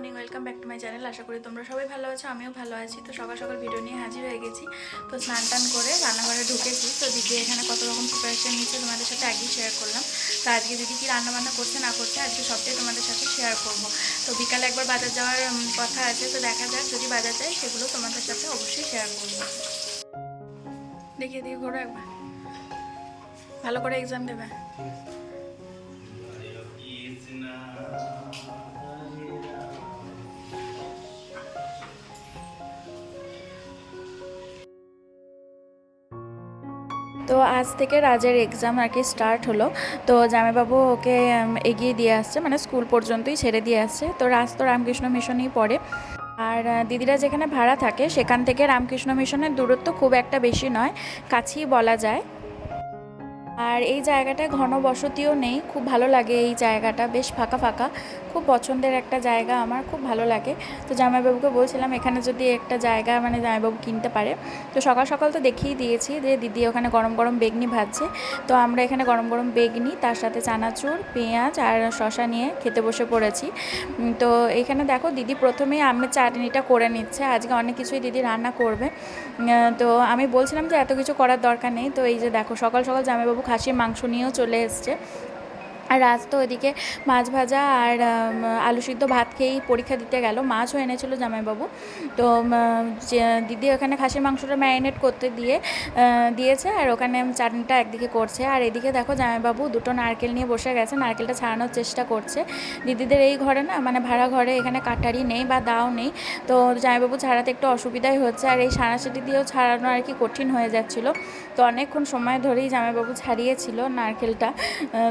Morning, welcome back to my channel. আশা করি তোমরা সবাই ভালো আছো, আমিও ভালো আছি। তো সকাল সকাল ভিডিও নিয়ে হাজির হয়ে গেছি। তো স্নান টান করে রান্নাঘরে ঢুকেছি। তো দিদি এখানে কত রকম প্রিপারেশন নিচ্ছে তোমাদের সাথে আগেই শেয়ার করলাম। তো আজকে দিদি কি রান্নাবান্না করছে না করছে আজকে সবটাই তোমাদের সাথে শেয়ার করব। তো বিকালে একবার বাজার যাওয়ার কথা আছে, তো দেখা যাক যদি বাজার যায় সেগুলো তোমাদের সাথে অবশ্যই শেয়ার করব। দেখিয়ে দিয়ে ঘোরো একবার, ভালো করে এক্সাম দেবে। তো আজ থেকে রাজের এক্সাম আর কি স্টার্ট হলো। তো জামাইবাবু ওকে এগিয়ে দিয়ে আসছে, মানে স্কুল পর্যন্তই ছেড়ে দিয়ে আসছে। তো রাজ তো রামকৃষ্ণ মিশনেই পড়ে। আর দিদিরা যেখানে ভাড়া থাকে সেখান থেকে রামকৃষ্ণ মিশনের দূরত্ব খুব একটা বেশি নয়, কাছেই বলা যায়। আর এই জায়গাটায় ঘনবসতিও নেই, খুব ভালো লাগে। এই জায়গাটা বেশ ফাঁকা ফাঁকা, খুব পছন্দের একটা জায়গা, আমার খুব ভালো লাগে। তো জামাইবাবুকে বলছিলাম এখানে যদি একটা জায়গা মানে জামাইবাবু কিনতে পারে। তো সকাল সকাল তো দেখিয়ে দিয়েছি যে দিদি ওখানে গরম গরম বেগনি ভাজছে। তো আমরা এখানে গরম গরম বেগনি, তার সাথে চানাচুর, পেঁয়াজ আর শসা নিয়ে খেতে বসে পড়েছি। তো এখানে দেখো দিদি প্রথমেই আমের চাটনিটা করে নিচ্ছে। আজকে অনেক কিছুই দিদি রান্না করবে। তো আমি বলছিলাম যে এত কিছু করার দরকার নেই। তো এই যে দেখো সকাল সকাল জামাইবাবু খাসির মাংস নিয়েও চলে এসছে। আর রাজ তো ওইদিকে মাছ ভাজা আর আলু সিদ্ধ ভাত খেয়েই পরীক্ষা দিতে গেল। মাছও এনেছিল জামাইবাবু। তো দিদি ওখানে খাসির মাংসটা ম্যারিনেট করতে দিয়েছে, আর ওখানে চাটনিটা একদিকে করছে। আর এদিকে দেখো জামাইবাবু দুটো নারকেল নিয়ে বসে গেছে, নারকেলটা ছাড়ানোর চেষ্টা করছে। দিদিদের এই ঘরে না, মানে ভাড়া ঘরে এখানে কাটারি নেই বা দাও নেই। তো জামাইবাবু ছাড়াতে একটু অসুবিধাই হচ্ছে, আর এই সাঁড়াশিটি দিয়েও ছাড়ানো আর কি কঠিন হয়ে যাচ্ছিল। তো অনেকক্ষণ সময় ধরেই জামাইবাবু ছাড়িয়েছিল নারকেলটা।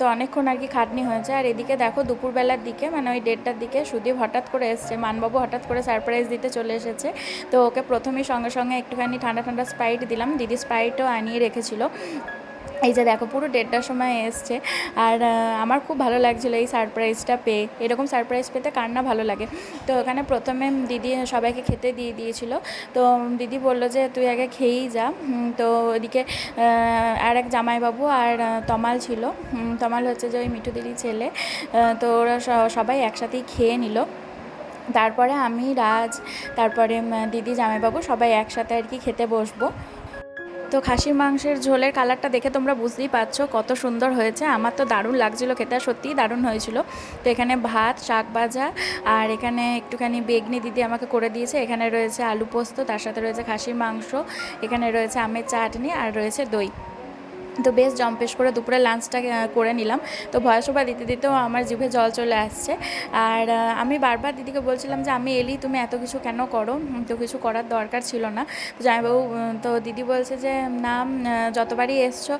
তো অনেকক্ষণ আর কি খাটনি হয়েছে। আর এদিকে দেখো দুপুরবেলার দিকে, মানে ওই 1:30টার দিকে সুদীপ হঠাৎ করে এসছে, মানবাবু হঠাৎ করে সারপ্রাইজ দিতে চলে এসেছে। তো ওকে প্রথমেই সঙ্গে সঙ্গে একটুখানি ঠান্ডা ঠান্ডা স্প্রাইট দিলাম, দিদি স্প্রাইটও আনিয়ে রেখেছিল। এই যে দেখো পুরো 1:30টার সময় এসছে। আর আমার খুব ভালো লাগছিলো এই সারপ্রাইজটা পেয়ে। এরকম সারপ্রাইজ পেতে কার না ভালো লাগে। তো ওখানে প্রথমে দিদি সবাইকে খেতে দিয়ে দিয়েছিল। তো দিদি বললো যে তুই আগে খেয়েই যা। তো ওইদিকে আর এক জামাইবাবু আর তমাল ছিল। তমাল হচ্ছে যে ওই মিঠু দিদির ছেলে। তো ওরা সবাই একসাথেই খেয়ে নিল। তারপরে আমি, রাজ, তারপরে দিদি, জামাইবাবু সবাই একসাথে আর কি খেতে বসবো। তো খাসির মাংসের ঝোলের কালারটা দেখে তোমরা বুঝতেই পারছো কত সুন্দর হয়েছে। আমার তো দারুণ লাগছিলো খেতে, সত্যিই দারুণ হয়েছিল। তো এখানে ভাত, শাক ভাজা, আর এখানে একটুখানি বেগনি দিদি আমাকে করে দিয়েছে। এখানে রয়েছে আলু পোস্ত, তার সাথে রয়েছে খাসির মাংস, এখানে রয়েছে আমের চাটনি, আর রয়েছে দই। তো বেশ জম্পেশ করে দুপুরে লাঞ্চটা করে নিলাম। তো ভয়েস ওভার দিতে দিতেও আমার জিভে জল চলে আসছে। আর আমি বারবার দিদিকে বলছিলাম যে আমি এলি, তুমি এত কিছু কেন করো, তো কিছু করার দরকার ছিল না। তো জামাইবাবু, তো দিদি বলছে যে না, যতবারই এসছো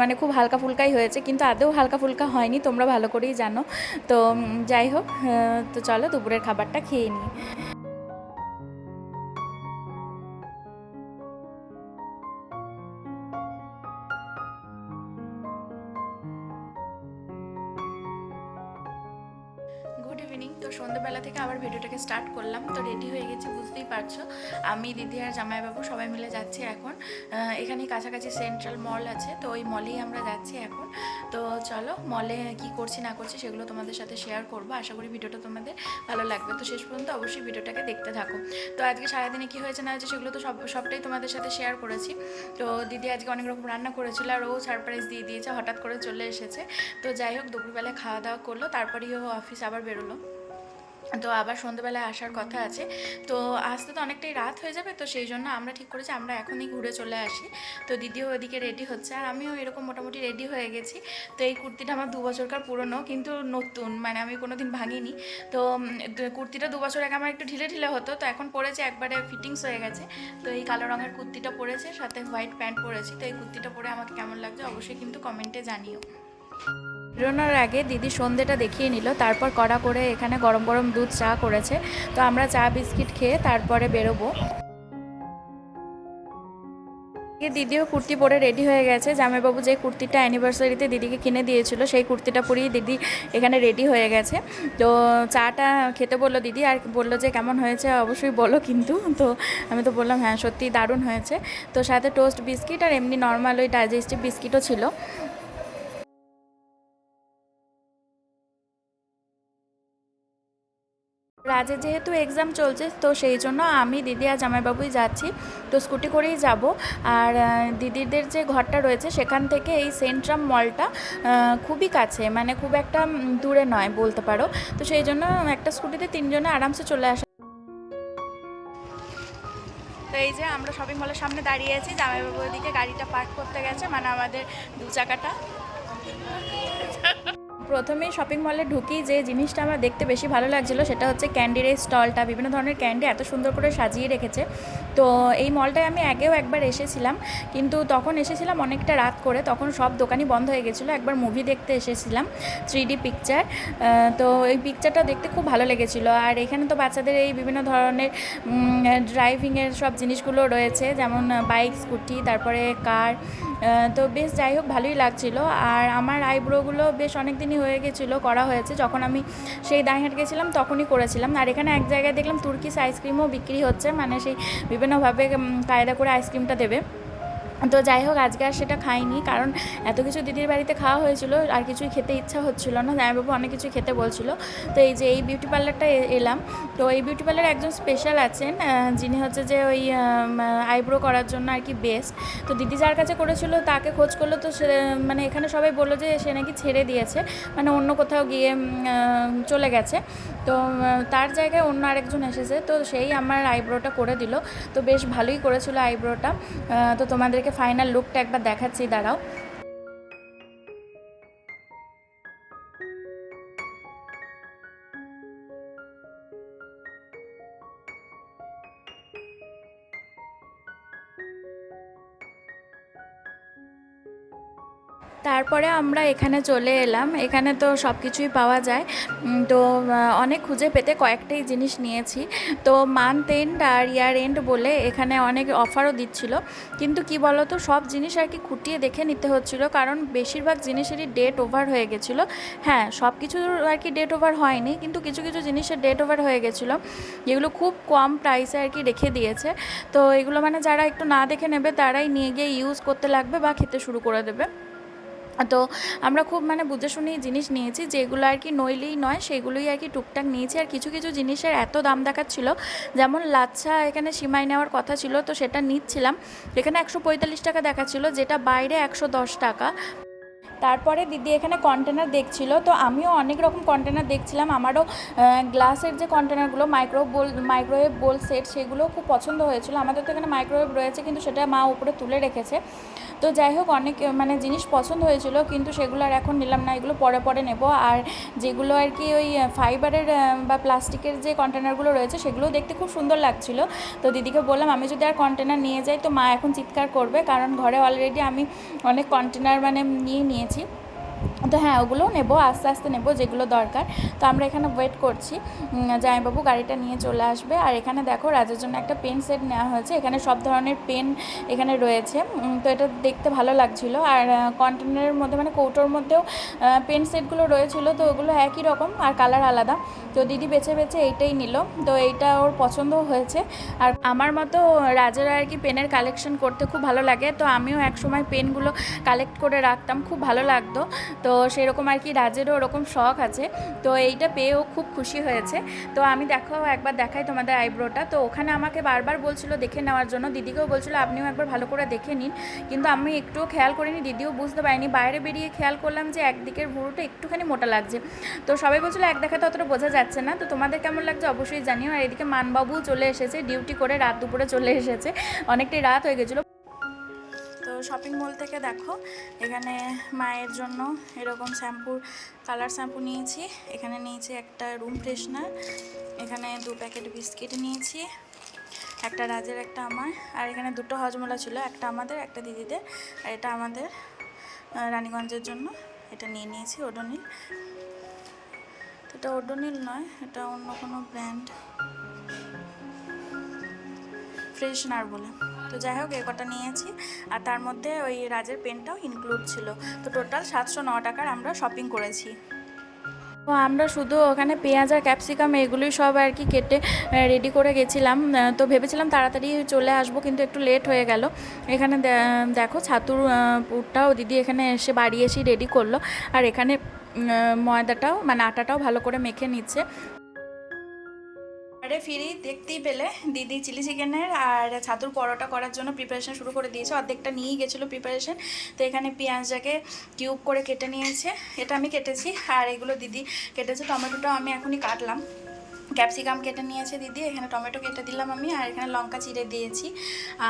মানে খুব হালকা ফুলকাই হয়েছে, কিন্তু আদৌ হালকা ফুলকা হয়নি, তোমরা ভালো করেই জানো। তো যাই হোক, তো চলো দুপুরের খাবারটা খেয়ে নিই। Good evening. তো সন্ধ্যেবেলা থেকে আবার ভিডিওটাকে স্টার্ট করলাম। তো রেডি হয়ে গেছি, বুঝতেই পারছো। আমি, দিদি আর জামাইবাবু সবাই মিলে যাচ্ছি এখন। এখানেই কাছাকাছি সেন্ট্রাল মল আছে, তো ওই মলেই আমরা যাচ্ছি এখন। তো চলো মলে কি করছি না করছি সেগুলো তোমাদের সাথে শেয়ার করবো। আশা করি ভিডিওটা তোমাদের ভালো লাগবে। তো শেষ পর্যন্ত অবশ্যই ভিডিওটাকে দেখতে থাকো। তো আজকে সারাদিনে কী হয়েছে না হয়েছে সেগুলো তো সবটাই তোমাদের সাথে শেয়ার করেছি। তো দিদি আজকে অনেক রকম রান্না করেছিল, আর ও সারপ্রাইজ দিয়ে দিয়েছে, হঠাৎ করে চলে এসেছে। তো যাই হোক দুপুরবেলায় খাওয়া দাওয়া করলো, তারপরেই ও অফিস আবার বেরোলো। তো আবার সন্ধ্যেবেলায় আসার কথা আছে। তো আসতে তো অনেকটাই রাত হয়ে যাবে, তো সেই জন্য আমরা ঠিক করেছি আমরা এখনই ঘুরে চলে আসি। তো দিদিও ওইদিকে রেডি হচ্ছে, আর আমিও এরকম মোটামুটি রেডি হয়ে গেছি। তো এই কুর্তিটা আমার 2 বছরকার পুরনো, কিন্তু নতুন, মানে আমি কোনো দিন ভাঙিনি। তো কুর্তিটা 2 বছর আগে আমার একটু ঢিলে ঢিলে হতো, তো এখন পরেছে একবারে ফিটিংস হয়ে গেছে। তো এই কালো রঙের কুর্তিটা পরেছে, সাথে হোয়াইট প্যান্ট পরেছি। তো এই কুর্তিটা পরে আমাকে কেমন লাগছে অবশ্যই কিন্তু কমেন্টে জানিও। বেরোনোর আগে দিদি সন্ধ্যেটা দেখিয়ে নিল, তারপর কড়া করে এখানে গরম গরম দুধ চা করেছে। তো আমরা চা বিস্কিট খেয়ে তারপরে বেরোবো। দিদিও কুর্তি পরে রেডি হয়ে গেছে। জামাইবাবু যে কুর্তিটা অ্যানিভার্সারিতে দিদিকে কিনে দিয়েছিল সেই কুর্তিটা পরেই দিদি এখানে রেডি হয়ে গেছে। তো চাটা খেতে বললো দিদি, আর বললো যে কেমন হয়েছে অবশ্যই বলো কিন্তু। তো আমি তো বললাম হ্যাঁ সত্যিই দারুণ হয়েছে। তো সাথে টোস্ট বিস্কিট আর এমনি নর্মাল ওই ডাইজেস্টিভ বিস্কিটও ছিল। রাজের যেহেতু এক্সাম চলছে তো সেই জন্য আমি, দিদি আর জামাইবাবুই যাচ্ছি। তো স্কুটি করেই যাব। আর দিদিদের যে ঘরটা রয়েছে সেখান থেকে এই সেন্ট্রাম মলটা খুবই কাছে, মানে খুব একটা দূরে নয় বলতে পারো। তো সেই জন্য একটা স্কুটিতে তিনজনে আরামসে চলে আসা। তো এই যে আমরা শপিং মলের সামনে দাঁড়িয়ে আছি, জামাইবাবু ওদিকে গাড়িটা পার্ক করতে গেছে, মানে আমাদের দু চাকাটা। প্রথমেই শপিং মলে ঢুকি যে জিনিসটা আমার দেখতে বেশি ভালো লাগছিলো সেটা হচ্ছে ক্যান্ডির এই স্টলটা। বিভিন্ন ধরনের ক্যান্ডি এত সুন্দর করে সাজিয়ে রেখেছে। তো এই মলটায় আমি আগেও একবার এসেছিলাম, কিন্তু তখন এসেছিলাম অনেকটা রাত করে, তখন সব দোকানই বন্ধ হয়ে গেছিলো। একবার মুভি দেখতে এসেছিলাম, 3D পিকচার। তো এই পিকচারটা দেখতে খুব ভালো লেগেছিলো। আর এখানে তো বাচ্চাদের এই বিভিন্ন ধরনের ড্রাইভিংয়ের সব জিনিসগুলো রয়েছে, যেমন বাইক, স্কুটি, তারপরে কার। তো বেশ যাই হোক ভালোই লাগছিলো। আর আমার আইব্রোগুলো বেশ অনেক দিনই হয়ে গেছিলো করা হয়েছে, যখন আমি সেই দাঁড়িয়ে গেছিলাম তখনই করেছিলাম। আর এখানে এক জায়গায় দেখলাম তুর্কিশ আইসক্রিমও বিক্রি হচ্ছে, মানে সেই বিভিন্নভাবে কায়দা করে আইসক্রিমটা দেবে। তো যাই হোক আজকে আর সেটা খাইনি, কারণ এত কিছু দিদির বাড়িতে খাওয়া হয়েছিল, আর কিছুই খেতে ইচ্ছা হচ্ছিল না। জামাইবাবু অনেক কিছু খেতে বলছিল। তো এই যে এই বিউটি পার্লারটা এলাম। তো এই বিউটি পার্লারে একজন স্পেশাল আছেন, যিনি হচ্ছে যে ওই আইব্রো করার জন্য আর কি বেস্ট। তো দিদি যার কাছে করেছিল তাকে খোঁজ করলো, তো সে মানে এখানে সবাই বললো যে সে নাকি ছেড়ে দিয়েছে, মানে অন্য কোথাও গিয়ে চলে গেছে। তো তার জায়গায় অন্য আরেকজন এসেছে, তো সেই আমার আইব্রোটা করে দিল। তো বেশ ভালোই করেছিল আইব্রোটা। তো তোমাদেরকে ফাইনাল লুকটা একবার দেখাচ্ছি, দাঁড়াও। তারপরে আমরা এখানে চলে এলাম। এখানে তো সব কিছুই পাওয়া যায়। তো অনেক খুঁজে পেতে কয়েকটাই জিনিস নিয়েছি। তো মান্থ এন্ড আর ইয়ার এন্ড বলে এখানে অনেক অফারও দিচ্ছিল, কিন্তু কি বলো তো সব জিনিস আর কি খুঁটিয়ে দেখে নিতে হচ্ছিল, কারণ বেশিরভাগ জিনিসেরই ডেট ওভার হয়ে গেছিলো। হ্যাঁ, সব কিছু আর কি ডেট ওভার হয়নি, কিন্তু কিছু কিছু জিনিসের ডেট ওভার হয়ে গেছিলো, যেগুলো খুব কম প্রাইসে আর কি রেখে দিয়েছে। তো এগুলো মানে যারা একটু না দেখে নেবে তারাই নিয়ে গিয়ে ইউজ করতে লাগবে বা খেতে শুরু করে দেবে। তো আমরা খুব মানে বুঝে শুনেই জিনিস নিয়েছি, যেগুলো আর কি নইলেই নয় সেগুলোই আর কি টুকটাক নিয়েছি। আর কিছু কিছু জিনিসের এত দাম দেখাচ্ছিল, যেমন লাচ্ছা এখানে সিমাই নেওয়ার কথা ছিল, তো সেটা নিচ্ছিলাম। এখানে 145 টাকা দেখাচ্ছিল, যেটা বাইরে 110 টাকা। তারপরে দিদি এখানে কন্টেনার দেখছিল, তো আমিও অনেক রকম কন্টেনার দেখছিলাম। আমারও গ্লাসের যে কন্টেনারগুলো মাইক্রোওয়েভ বোল সেট, সেগুলো খুব পছন্দ হয়েছিল। আমাদের তো এখানে মাইক্রোওয়েভ রয়েছে, কিন্তু সেটা মা উপরে তুলে রেখেছে। তো যাই হোক অনেক মানে জিনিস পছন্দ হয়েছিল, কিন্তু সেগুলো আর এখন নিলাম না, এগুলো পরে পরে নেব। আর যেগুলো আর কি ওই ফাইবারের বা প্লাস্টিকের যে কন্টেনারগুলো রয়েছে সেগুলোও দেখতে খুব সুন্দর লাগছিল। তো দিদিকে বললাম আমি যদি আর কন্টেনার নিয়ে যাই তো মা এখন চিৎকার করবে, কারণ ঘরে অলরেডি আমি অনেক কন্টেনার মানে নিয়েছি। তো হ্যাঁ, ওগুলোও নেবো, আস্তে আস্তে নেবো যেগুলো দরকার। তো আমরা এখানে ওয়েট করছি, জামাইবাবু গাড়িটা নিয়ে চলে আসবে। আর এখানে দেখো রাজের জন্য একটা পেন সেট নেওয়া হয়েছে, এখানে সব ধরনের পেন এখানে রয়েছে। তো এটা দেখতে ভালো লাগছিলো। আর কন্টেনারের মধ্যে মানে কৌটোর মধ্যেও পেন সেটগুলো রয়েছিলো, তো ওগুলো একই রকম আর কালার আলাদা। তো দিদি বেছে বেছে এইটাই নিল, তো এইটা ওর পছন্দও হয়েছে। আর আমার মতো রাজের আর কি পেনের কালেকশন করতে খুব ভালো লাগে, তো আমিও একসময় পেনগুলো কালেক্ট করে রাখতাম, খুব ভালো লাগতো। তো সেরকম আর কি রাজেরও ওরকম শখ আছে, তো এইটা পেয়েও খুব খুশি হয়েছে। তো আমি একবার দেখাই তোমাদের আইব্রোটা। তো ওখানে আমাকে বারবার বলছিল দেখে নেওয়ার জন্য, দিদিকেও বলছিল আপনিও একবার ভালো করে দেখে নিন, কিন্তু আমি একটুও খেয়াল করিনি, দিদিও বুঝতে পারিনি। বাইরে বেরিয়ে খেয়াল করলাম যে একদিকের ভুরুটা একটুখানি মোটা লাগছে। তো সবাই বলছিল এক দেখাতে অতটা বোঝা যাচ্ছে না। তো তোমাদের কেমন লাগছে অবশ্যই জানিও। আর এদিকে মানবাবুও চলে এসেছে, ডিউটি করে রাত দুপুরে চলে এসেছে, অনেকটাই রাত হয়ে গেছিলো। তো শপিং মল থেকে দেখো এখানে মায়ের জন্য এরকম কালার শ্যাম্পু নিয়েছি, এখানে নিয়েছি একটা রুম ফ্রেশনার, এখানে 2 প্যাকেট বিস্কিট নিয়েছি, একটা রাজের একটা আমার। আর এখানে 2টো হজমোলা ছিল, একটা আমাদের একটা দিদিদের, আর এটা আমাদের রানীগঞ্জের জন্য। এটা নিয়ে নিয়েছি ওডোনিল। এটা ওডোনিল নয়, এটা অন্য কোনো ব্র্যান্ড, ফ্রেশনার বলে। তো যাই হোক এ কটা নিয়েছি, আর তার মধ্যে ওই রাজের পেনটাও ইনক্লুড ছিল। তো টোটাল 709 টাকার আমরা শপিং করেছি। তো আমরা শুধু ওখানে পেঁয়াজ আর ক্যাপসিকাম এগুলোই সব আর কি কেটে রেডি করে গেছিলাম। তো ভেবেছিলাম তাড়াতাড়ি চলে আসবো, কিন্তু একটু লেট হয়ে গেল। এখানে দেখো ছাতুর পুরটাও দিদি এখানে এসে বাড়ি এসেই রেডি করলো। আর এখানে ময়দাটাও মানে আটাটাও ভালো করে মেখে নিচ্ছে। আরে ফিরি দেখতেই পেলে দিদি চিলি চিকেনের আর ছাতুর পরোটা করার জন্য প্রিপারেশন শুরু করে দিয়েছে। অর্ধেকটা নিয়েই গেছিলো প্রিপারেশন। তো এখানে পেঁয়াজটাকে কিউব করে কেটে নিয়েছে, এটা আমি কেটেছি, আর এগুলো দিদি কেটেছে। টমেটোটাও আমি এখনই কাটলাম। ক্যাপসিকাম কেটে নিয়েছে দিদি, এখানে টমেটো কেটে দিলাম আমি, আর এখানে লঙ্কা চিড়ে দিয়েছি।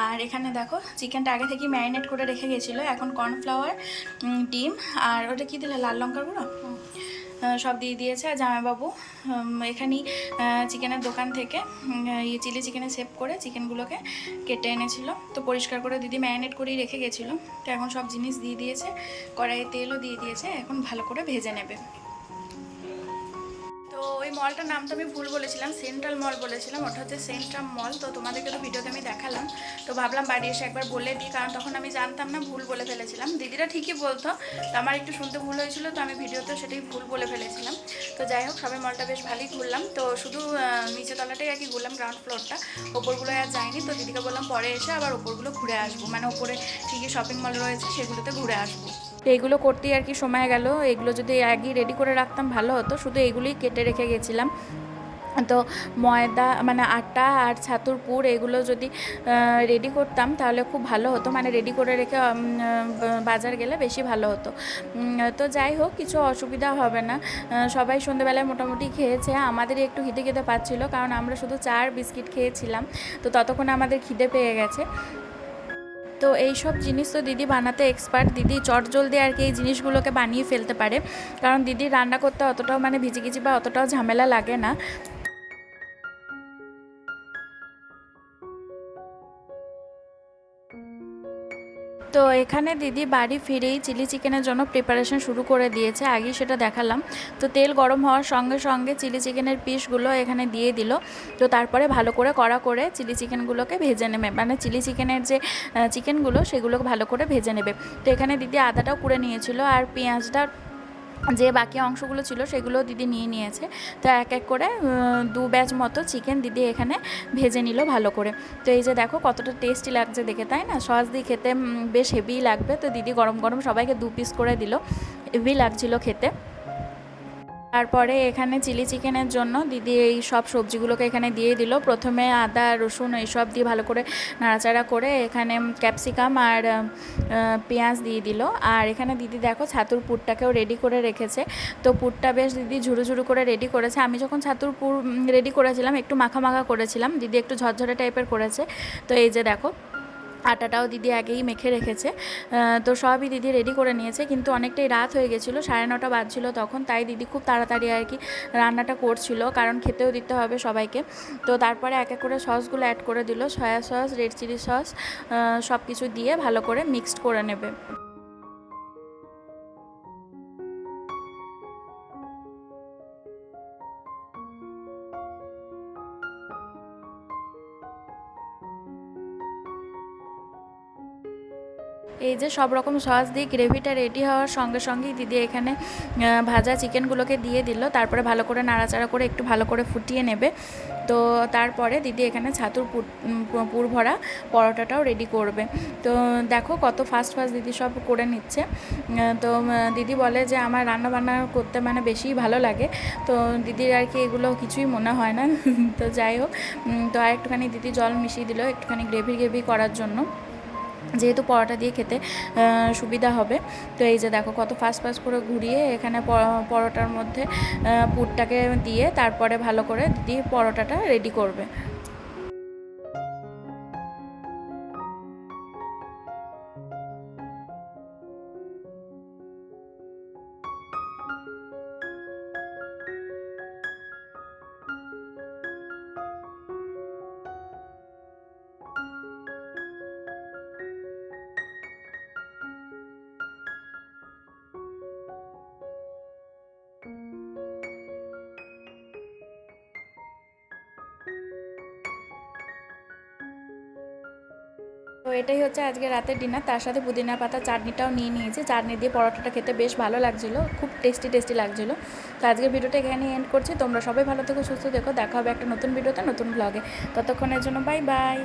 আর এখানে দেখো চিকেনটা আগে থেকে ম্যারিনেট করে রেখে গেছিলো। এখন কর্নফ্লাওয়ার, ডিম, আর ওটা কী দিলে, লাল লঙ্কার গুঁড়ো সব দিয়ে দিয়েছে। আর জামাইবাবু এখানেই চিকেনের দোকান থেকে চিলি চিকেনে সেভ করে চিকেনগুলোকে কেটে এনেছিল। তো পরিষ্কার করে দিদি ম্যারিনেট করেই রেখে গেছিলো। তো এখন সব জিনিস দিয়ে দিয়েছে, কড়াইয়ে তেলও দিয়ে দিয়েছে, এখন ভালো করে ভেজে নেবে। তো ওই মলটার নাম তো আমি ভুল বলেছিলাম, সেন্ট্রাল মল বলেছিলাম, ওটা হচ্ছে সেন্ট্রাম মল। তো তোমাদেরকে তো ভিডিওতে আমি দেখালাম, তো ভাবলাম বাড়ি এসে একবার বলে দিই, কারণ তখন আমি জানতাম না, ভুল বলে ফেলেছিলাম। দিদিরা ঠিকই বলতো, তো আমার একটু শুনতে ভুল হয়েছিল, তো আমি ভিডিওতে সেটাই ভুল বলে ফেলেছিলাম। তো যাই হোক, সবাই মলটা বেশ ভালোই ঘুরলাম। তো শুধু নিচে তলাটাই আর কি ঘুরলাম, গ্রাউন্ড ফ্লোরটা, ওপরগুলো আর যাইনি। তো দিদিকে বললাম পরে এসে আবার ওপরগুলো ঘুরে আসবো, মানে ওপরে ঠিকই শপিং মল রয়েছে সেগুলোতে ঘুরে আসবো। তো এইগুলো করতেই আর কি সময় গেল। এগুলো যদি আগেই রেডি করে রাখতাম ভালো হতো, শুধু এগুলোই কেটে রেখে গেছিলাম। তো ময়দা মানে আটা আর ছাতুর পুর এগুলো যদি রেডি করতাম তাহলে খুব ভালো হতো, মানে রেডি করে রেখে বাজার গেলে বেশি ভালো হতো। তো যাই হোক, কিছু অসুবিধা হবে না। সবাই সন্ধ্যেবেলায় মোটামুটি খেয়েছে, আমাদেরই একটু খিদে পাচ্ছিলো, কারণ আমরা শুধু চা আর বিস্কিট খেয়েছিলাম। তো ততক্ষণে আমাদের খিদে পেয়ে গেছে। তো এই সব জিনিস তো দিদি বানাতে এক্সপার্ট, দিদি চটজলদি আর কি এই জিনিসগুলোকে বানিয়ে ফেলতে পারে, কারণ দিদি রান্না করতে অতটাও মানে ভিজিগিজি বা অতটাও ঝামেলা লাগে না। তো এখানে দিদি বাড়ি ফিরেই চিলি চিকেনের জন্য প্রিপারেশন শুরু করে দিয়েছে, আগেই সেটা দেখালাম। তো তেল গরম হওয়ার সঙ্গে সঙ্গে চিলি চিকেনের পিসগুলো এখানে দিয়ে দিল। তো তারপরে ভালো করে কড়া করে চিলি চিকেনগুলোকে ভেজে নেবে, মানে চিলি চিকেনের যে চিকেনগুলো সেগুলোকে ভালো করে ভেজে নেবে। তো এখানে দিদি আদাটাও কুড়ে নিয়েছিল, আর পেঁয়াজটা যে বাকি অংশগুলো ছিল সেগুলো দিদি নিয়ে নিয়েছে। তো এক এক করে 2 ব্যাচ মতো চিকেন দিদি এখানে ভেজে নিল ভালো করে। তো এই যে দেখো কতটা টেস্টি লাগছে দেখে, তাই না? সস দিয়ে খেতে বেশ হেভিই লাগবে। তো দিদি গরম গরম সবাইকে 2 পিস করে দিল, হেভি লাগছিল খেতে। তারপরে এখানে চিলি চিকেনের জন্য দিদি এই সব সবজিগুলোকে এখানে দিয়ে দিল। প্রথমে আদা রসুন এইসব দিয়ে ভালো করে নাড়াচাড়া করে এখানে ক্যাপসিকাম আর পেঁয়াজ দিয়ে দিল। আর এখানে দিদি দেখো ছাতুর পুরটাকেও রেডি করে রেখেছে। তো পুরটা বেশ দিদি ঝুরু ঝুরু করে রেডি করেছে। আমি যখন ছাতুর পুর রেডি করেছিলাম একটু মাখা মাখা করেছিলাম, দিদি একটু ঝরঝরে টাইপের করেছে। তো এই যে দেখো আটাটাও দিদি আগেই মেখে রেখেছে। তো সবই দিদি রেডি করে নিয়েছে, কিন্তু অনেকটাই রাত হয়ে গেছিলো, 9:30 বাজছিল তখন। তাই দিদি খুব তাড়াতাড়ি আর কি রান্নাটা করছিল, কারণ খেতেও দিতে হবে সবাইকে। তো তারপরে এক এক করে সসগুলো অ্যাড করে দিল, soya sauce, red chilli sauce, সব কিছু দিয়ে ভালো করে মিক্সড করে নেবে। এই যে সব রকম সস দিয়ে গ্রেভিটা রেডি হওয়ার সঙ্গে সঙ্গেই দিদি এখানে ভাজা চিকেনগুলোকে দিয়ে দিল। তারপরে ভালো করে নাড়াচাড়া করে একটু ভালো করে ফুটিয়ে নেবে। তো তারপরে দিদি এখানে ছাতুর পুর ভরা পরোটাটাও রেডি করবে। তো দেখো কত ফাস্ট দিদি সব করে নিচ্ছে। তো দিদি বলে যে আমার রান্না বান্না করতে মানে বেশি ভালো লাগে। তো দিদির আর কি এগুলো কিছুই মনে হয় না। তো যাই হোক, তো আর একটুখানি দিদি জল মিশিয়ে দিল একটুখানি গ্রেভি করার জন্য, যেহেতু পরোটা দিয়ে খেতে সুবিধা হবে। তো এই যে দেখো কত ফাস্ট করে ঘুরিয়ে এখানে পরোটার মধ্যে পুরটাকে দিয়ে তারপরে ভালো করে দিদি পরোটাটা রেডি করবে। তো এটাই হচ্ছে আজকে রাতের ডিনার। তার সাথে পুদিনা পাতা চাটনিটাও নিয়ে নিয়েছি, চাটনি দিয়ে পরোটাটা খেতে বেশ ভালো লাগছিলো, খুব টেস্টি লাগছিলো। তো আজকের ভিডিওটা এখানে এন্ড করছি। তোমরা সবাই ভালো থেকো, সুস্থ থেকো, দেখা হবে একটা নতুন ভিডিওতে, নতুন ব্লগে। ততক্ষণের জন্য বাই বাই।